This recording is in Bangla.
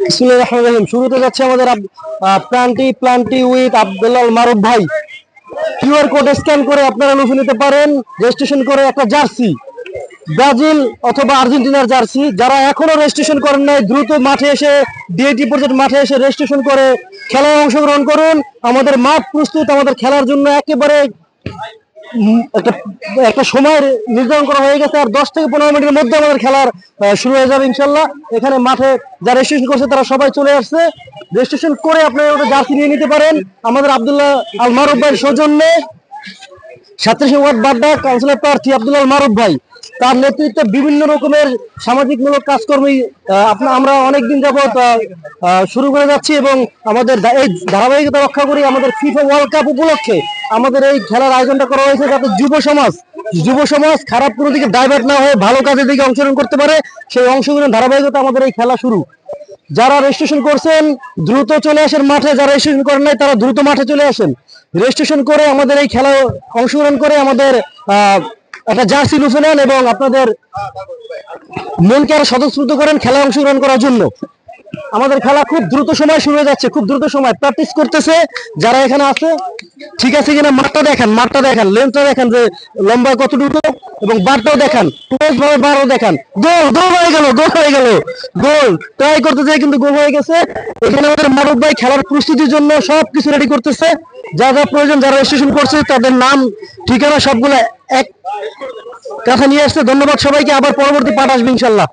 বিসমিল্লাহির রহমানির রহিম। শুরুতে যাচ্ছে আমাদের প্লান্টি উইথ আব্দুল্লাহ মারুফ ভাই। কিউআর কোড স্ক্যান করে আপনারা লুফে নিতে পারেন রেজিস্ট্রেশন করে একটা জার্সি, ব্রাজিল অথবা আর্জেন্টিনার জার্সি। যারা এখনো রেজিস্ট্রেশন করেন নাই দ্রুত মাঠে এসে ডিআইটি পর্যন্ত মাঠে এসে রেজিস্ট্রেশন করে খেলায় অংশগ্রহণ করুন। আমাদের মাঠ প্রস্তুত, আমাদের খেলার জন্য একেবারে একটা একটা সময় নির্ধারণ করা হয়ে গেছে। আর 10 থেকে 15 মিনিটের মধ্যে আমাদের খেলার শুরু হয়ে যাবে ইনশাল্লাহ। এখানে মাঠে যারা রেজিস্ট্রেশন করছে তারা সবাই চলে আসছে। রেজিস্ট্রেশন করে আপনারা ওটা জার্সি নিয়ে নিতে পারেন। আমাদের আব্দুল্লাহ আল মারুফ ভাইয়ের সৌজন্যে 37 ওয়ার্ড বাড্ডা কাউন্সিলর প্রার্থী আব্দুল্লাহ আল মারুফ ভাই, তার নেতৃত্বে বিভিন্ন রকমের সামাজিকমূলক কাজকর্মী আমরা অনেকদিন যাবৎ শুরু করে যাচ্ছি এবং আমাদের এই ধারাবাহিকতা রক্ষা করি। আমাদের ফিফা ওয়ার্ল্ড কাপ উপলক্ষে আমাদের এই খেলার আয়োজনটা করা হয়েছে যাতে যুব সমাজ খারাপ কোনো দিকে ডাইভার্ট না হয়ে ভালো কাজের দিকে অংশগ্রহণ করতে পারে। সেই অংশগ্রহণ ধারাবাহিকতা আমাদের এই খেলা শুরু। যারা রেজিস্ট্রেশন করছেন দ্রুত চলে আসেন মাঠে, যারা রেজিস্ট্রেশন করেন নাই তারা দ্রুত মাঠে চলে আসেন। রেজিস্ট্রেশন করে আমাদের এই খেলায় অংশগ্রহণ করে আমাদের একটা জার্সি লুফে নেন এবং আপনাদের মনকে আরো স্বতঃস্ফূর্ত করেন খেলায় অংশগ্রহণ করার জন্য। আমাদের খেলা খুব দ্রুত সময় শুরু হয়ে যাচ্ছে, খুব দ্রুত সময় প্র্যাকটিস করতেছে যারা এখানে আছে। ঠিক আছে কিনা মাঠটা দেখান, লেন্থটা দেখান যে লম্বা কতটুকু এবং বারটাও দেখান, ক্লোজ ভাবে বারও দেখান। গোল হয়ে গেল গোল ট্রাই করতে যায় কিন্তু গোল হয়ে গেছে। এখানে আমাদের মারুফ ভাই খেলার প্রস্তুতির জন্য সবকিছু রেডি করতেছে। যা যা প্রয়োজন, যারা রেজিস্ট্রেশন করছে তাদের নাম ঠিকানা সবগুলো এক কথা নিয়ে আসছে। ধন্যবাদ সবাইকে, আবার পরবর্তী পাঠ আসবে ইনশাল্লাহ।